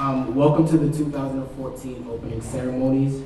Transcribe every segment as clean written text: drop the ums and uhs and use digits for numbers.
Welcome to the 2014 opening ceremonies.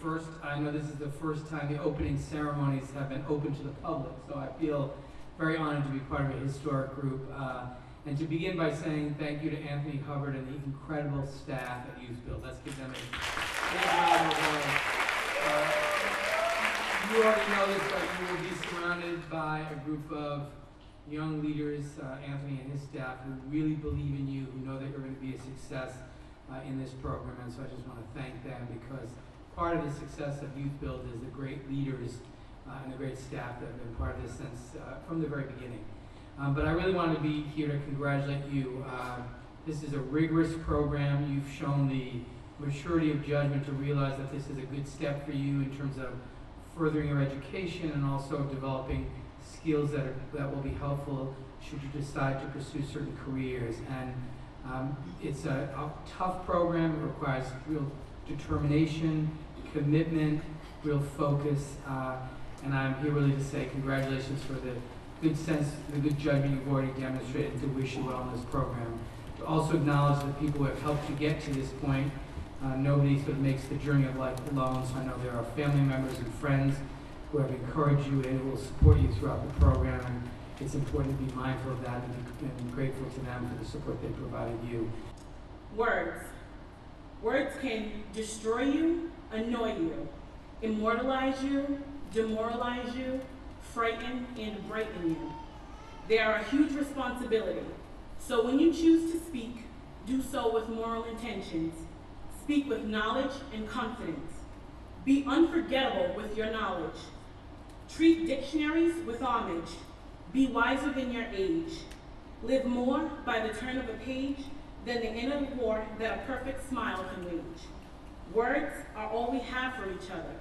First, I know this is the first time the opening ceremonies have been open to the public, so I feel very honored to be part of a historic group. And to begin by saying thank you to Anthony Hubbard and the incredible staff at YouthBuild. Let's give them a big round of applause. You already know this, but you will be surrounded by a group of young leaders, Anthony and his staff, who really believe in you, who know that you're going to be a success in this program. And so I just want to thank them, because part of the success of YouthBuild is the great leaders and the great staff that have been part of this since from the very beginning. But I really wanted to be here to congratulate you. This is a rigorous program. You've shown the maturity of judgment to realize that this is a good step for you in terms of furthering your education and also developing skills that will be helpful should you decide to pursue certain careers. And it's a tough program. It requires real determination, commitment, real focus, and I'm here really to say congratulations for the good sense, the good judgment you've already demonstrated, to wish you well in this program. To also acknowledge the people who have helped you get to this point. Nobody sort of makes the journey of life alone, so I know there are family members and friends who have encouraged you and who will support you throughout the program, and it's important to be mindful of that and be grateful to them for the support they provided you. Words. Words can destroy you, annoy you, immortalize you, demoralize you, frighten, and brighten you. They are a huge responsibility. So when you choose to speak, do so with moral intentions. Speak with knowledge and confidence. Be unforgettable with your knowledge. Treat dictionaries with homage. Be wiser than your age. Live more by the turn of a page than the end of the war that a perfect smile can wage. Words are all we have for each other.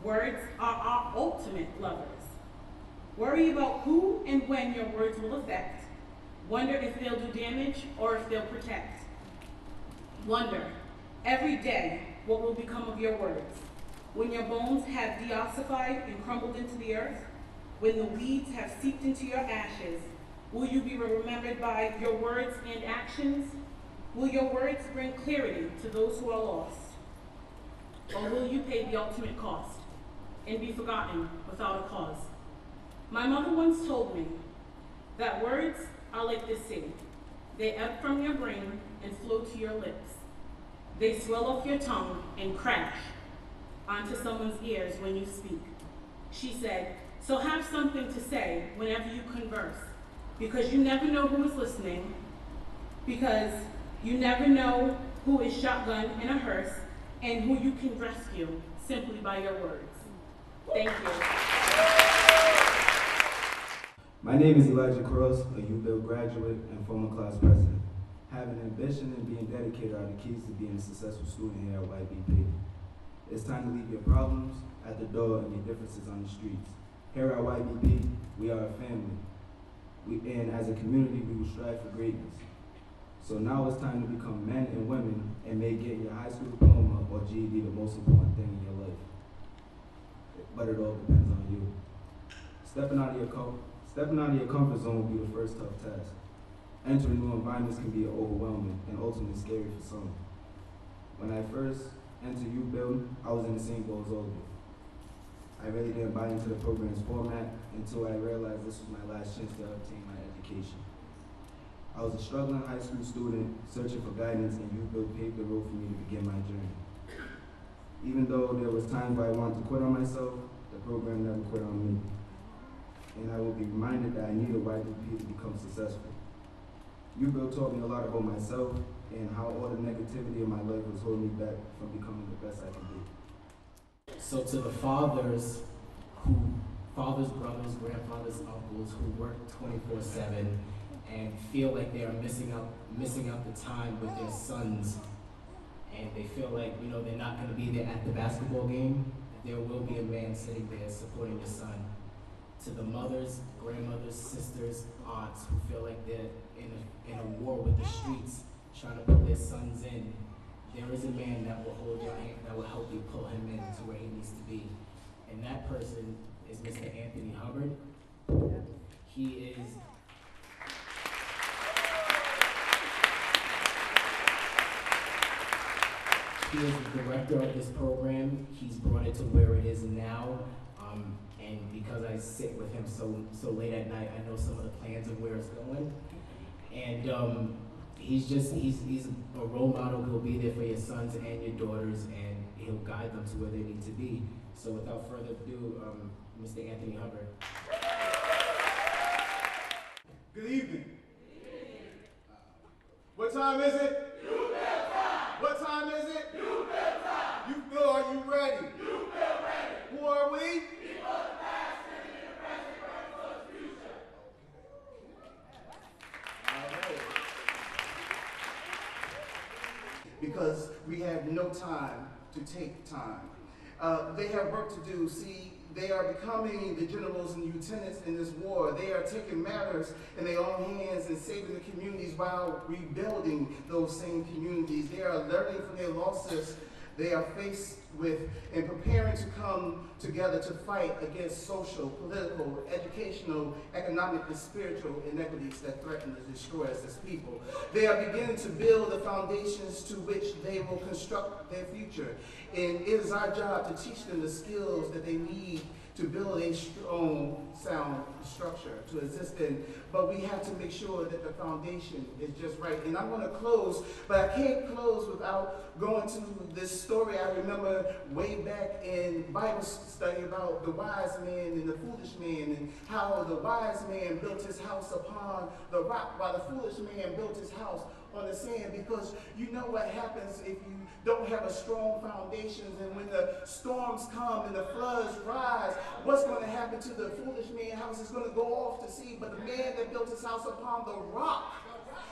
Words are our ultimate lovers. Worry about who and when your words will affect. Wonder if they'll do damage or if they'll protect. Wonder every day what will become of your words. When your bones have deossified and crumbled into the earth, when the weeds have seeped into your ashes, will you be remembered by your words and actions? Will your words bring clarity to those who are lost? Or will you pay the ultimate cost and be forgotten without a cause? My mother once told me that words are like the sea. They ebb from your brain and flow to your lips. They swell off your tongue and crash onto someone's ears when you speak. She said, so have something to say whenever you converse, because you never know who is listening, because you never know who is shotgun in a hearse, and who you can rescue simply by your words. Thank you. My name is Elijah Cross, a YouthBuild graduate and former class president. Having ambition and being dedicated are the keys to being a successful student here at YBP. It's time to leave your problems at the door and your differences on the streets. Here at YBP, we are a family. And as a community, we will strive for greatness. So now it's time to become men and women and make getting your high school diploma or GED the most important thing in your life. But it all depends on you. Stepping out of your comfort zone will be the first tough task. Entering new environments can be overwhelming and ultimately scary for some. When I first enter YouthBuild, I was in the same boat as all of you. I really didn't buy into the program's format until I realized this was my last chance to obtain my education. I was a struggling high school student searching for guidance, and YouthBuild paved the road for me to begin my journey. Even though there was times where I wanted to quit on myself, the program never quit on me. And I will be reminded that I need a YDP to become successful. YouthBuild taught me a lot about myself and how all the negativity in my life was holding me back from becoming the best I can be. So to the fathers, brothers, grandfathers, uncles who work 24/7 and feel like they are missing out the time with their sons, and they feel like, you know, they're not going to be there at the basketball game, there will be a man sitting there supporting your son. To the mothers, grandmothers, sisters, aunts who feel like they're in a war with the streets, trying to put their sons in, there is a man that will hold your hand, that will help you pull him in to where he needs to be. And that person is Mr. Anthony Hubbard. He is the director of this program. He's brought it to where it is now. And because I sit with him so late at night, I know some of the plans of where it's going. And he's a role model. He'll be there for your sons and your daughters, and he'll guide them to where they need to be. So without further ado, Mr. Anthony Hubbard. Good evening. What time is it? YouthBuild time. What time is it? YouthBuild time. YouthBuild, are you ready? YouthBuild ready. Who are we? People of the past, living in the present, working for the future. All right. Because we have no time to take time. They have work to do. See, they are becoming the generals and lieutenants in this war. They are taking matters in their own hands and saving the communities while rebuilding those same communities. They are learning from their losses they are faced with and preparing to come together to fight against social, political, educational, economic, and spiritual inequities that threaten to destroy us as people. They are beginning to build the foundations to which they will construct their future. And it is our job to teach them the skills that they need to build a strong, sound structure to exist in. But we have to make sure that the foundation is just right. And I'm going to close, but I can't close without going to this story I remember way back in Bible study about the wise man and the foolish man, and how the wise man built his house upon the rock while the foolish man built his house on the sand. Because you know what happens if you don't have a strong foundation, and when the storms come and the floods rise, what's going to happen to the foolish man's house? Is going to go off to sea. But the man that built his house upon the rock,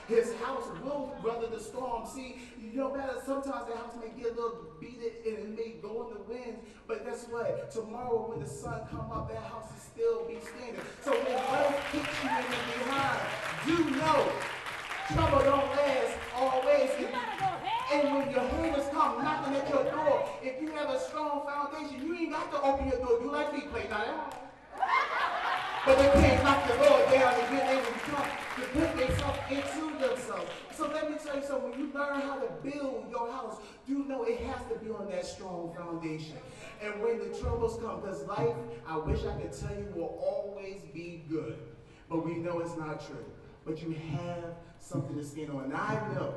his house will weather the storm. See, no matter, sometimes the house may get a little beaten and it may go in the wind, but guess what? Tomorrow when the sun comes up, that house will still be standing. So when life kicks you in the behind, you know trouble don't last always. And when your haters come knocking at your door, if you have a strong foundation, you ain't got to open your door. You like feet play now. But they can't knock the door down and get able to come to put themselves into themselves. So let me tell you something. When you learn how to build your house, you know it has to be on that strong foundation. And when the troubles come, because life, I wish I could tell you, will always be good. But we know it's not true. But you have something to stand on. And I know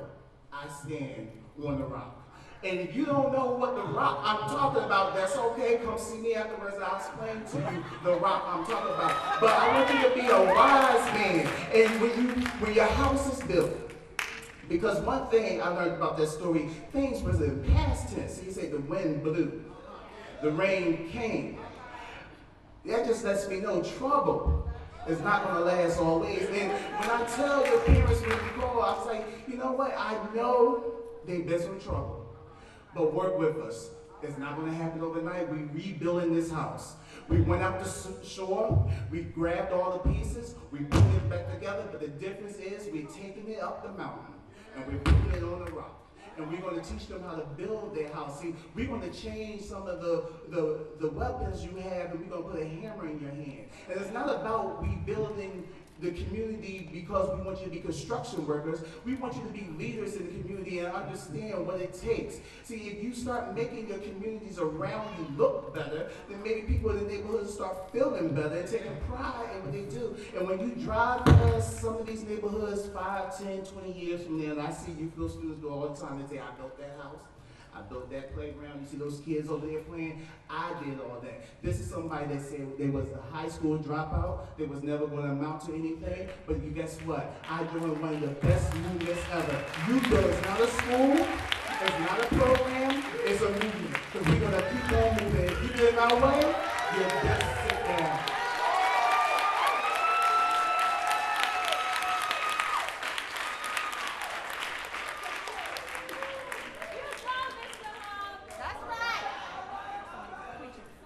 I stand on the rock. And if you don't know what the rock I'm talking about, that's okay. Come see me afterwards and I'll explain to you the rock I'm talking about. But I want you to be a wise man. And when your house is built, because one thing I learned about that story, things was in past tense. He said the wind blew, the rain came. That just lets me know trouble is not going to last always. And when I tell your parents when you call, I was like, you know what? I know they've been some trouble. But work with us. It's not going to happen overnight. We're rebuilding this house. We went out to shore. We grabbed all the pieces. We put it back together. But the difference is we're taking it up the mountain. And we're putting it on the rock. And we're going to teach them how to build their house. See, we're going to change some of the weapons you have, and we're going to put a hammer in your hand. And it's not about rebuilding the community because we want you to be construction workers. We want you to be leaders in the community and understand what it takes. See, if you start making your communities around you look better, then maybe people in the neighborhoods start feeling better and taking pride in what they do. And when you drive past some of these neighborhoods 5, 10, 20 years from now, and I see YouthBuild students go all the time and say, I built that house, I built that playground. You see those kids over there playing? I did all that. This is somebody that said they was a high school dropout. They was never going to amount to anything. But you guess what? I joined one of the best movements ever. YouthBuild is not a school. It's not a program. It's a movement. Because we're going to keep on moving. If you get in our way, you best sit down.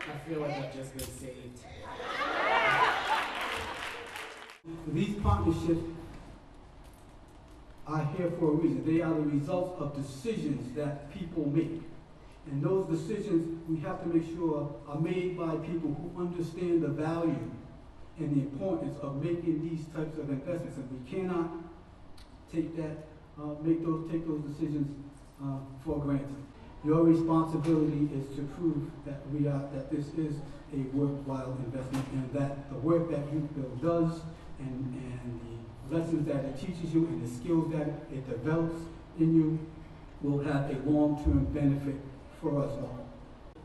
I feel like I've just been saved. These partnerships are here for a reason. They are the results of decisions that people make. And those decisions, we have to make sure, are made by people who understand the value and the importance of making these types of investments. And we cannot take those decisions for granted. Your responsibility is to prove that this is a worthwhile investment, and that the work that YouthBuild does and the lessons that it teaches you and the skills that it develops in you will have a long-term benefit for us all.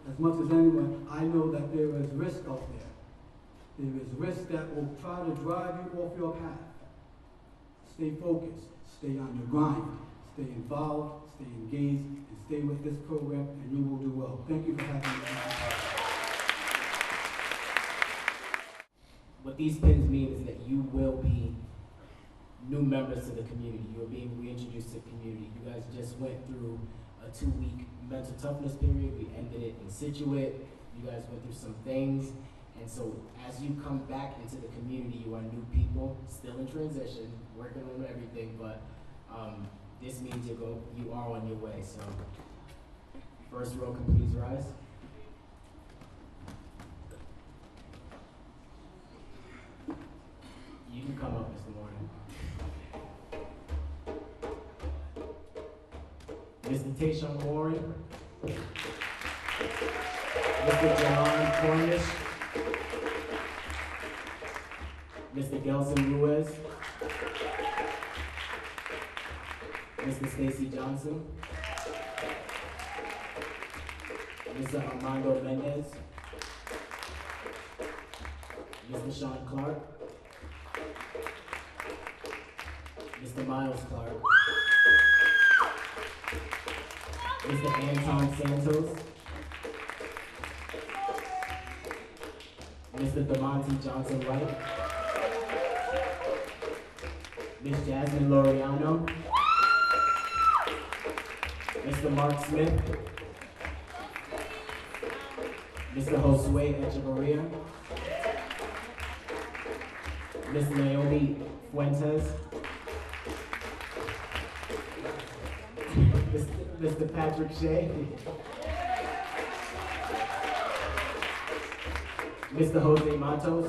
As much as anyone, I know that there is risk out there. There is risk that will try to drive you off your path. Stay focused, stay on your grind, stay involved, stay engaged, and stay with this program, and you will do well. Thank you for having me. What these pins mean is that you will be new members to the community. You are being reintroduced to the community. You guys just went through a 2-week mental toughness period. We ended it in Situate. You guys went through some things. And so as you come back into the community, you are new people, still in transition, working on everything, but this means you are on your way. So first row can please rise. You can come up, Mr. Morgan. Mr. Tayshawn Warren. Mr. Jahan Cornish. Mr. Gelson Ruiz. Mr. Stacy Johnson. Mr. Armando Mendez. Mr. Sean Clark. Mr. Miles Clark. Mr. Anton Santos. Mr. DeMonte Johnson White. Ms. Jasmine Laureano. Mr. Mark Smith. Mr. Josue Echevarria. Ms. Naomi Fuentes. Mr. Patrick Shea. Mr. Jose Matos.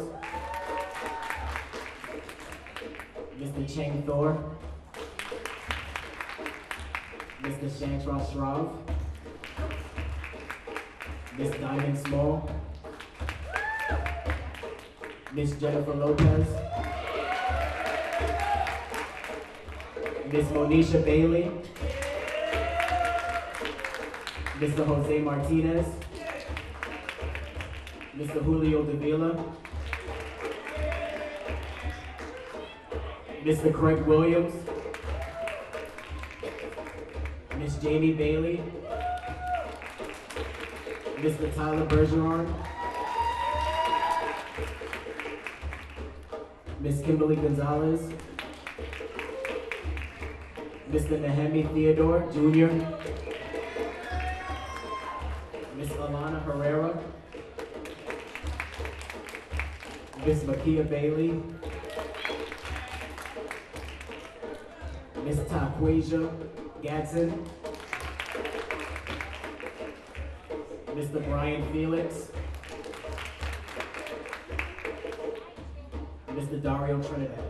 Mr. Cheng Thor. Mr. Shantras Shrav. Ms. Diamond Small. Ms. Jennifer Lopez. Ms. Monisha Bailey. Mr. Jose Martinez. Mr. Julio Davila. Mr. Craig Williams. Ms. Jamie Bailey. Mr. Tyler Bergeron. Ms. Kimberly Gonzalez. Mr. Nehemi Theodore, Jr. Ms. Alana Herrera. Ms. Makia Bailey. Ms. Taquasia Gadsden. Mr. Brian Felix. Mr. Dario Trinidad.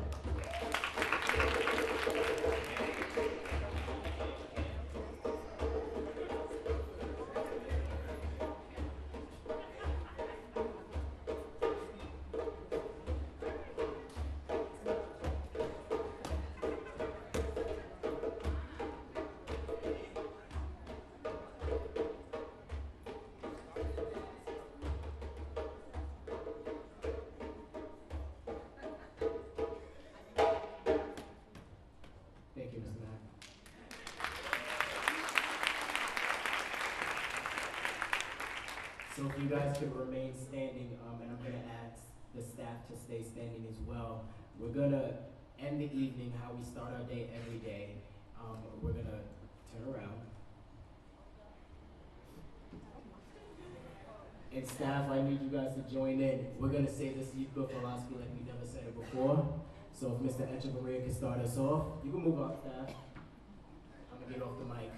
Thank you, Mr. Mack. So if you guys could remain standing, and I'm gonna ask the staff to stay standing as well. We're gonna end the evening how we start our day every day. We're gonna turn around. And staff, I need you guys to join in. We're gonna say this YouthBuild philosophy like we never said it before. So if Mr. Echeverria can start us off, you can move up, staff. I'm gonna get off the mic.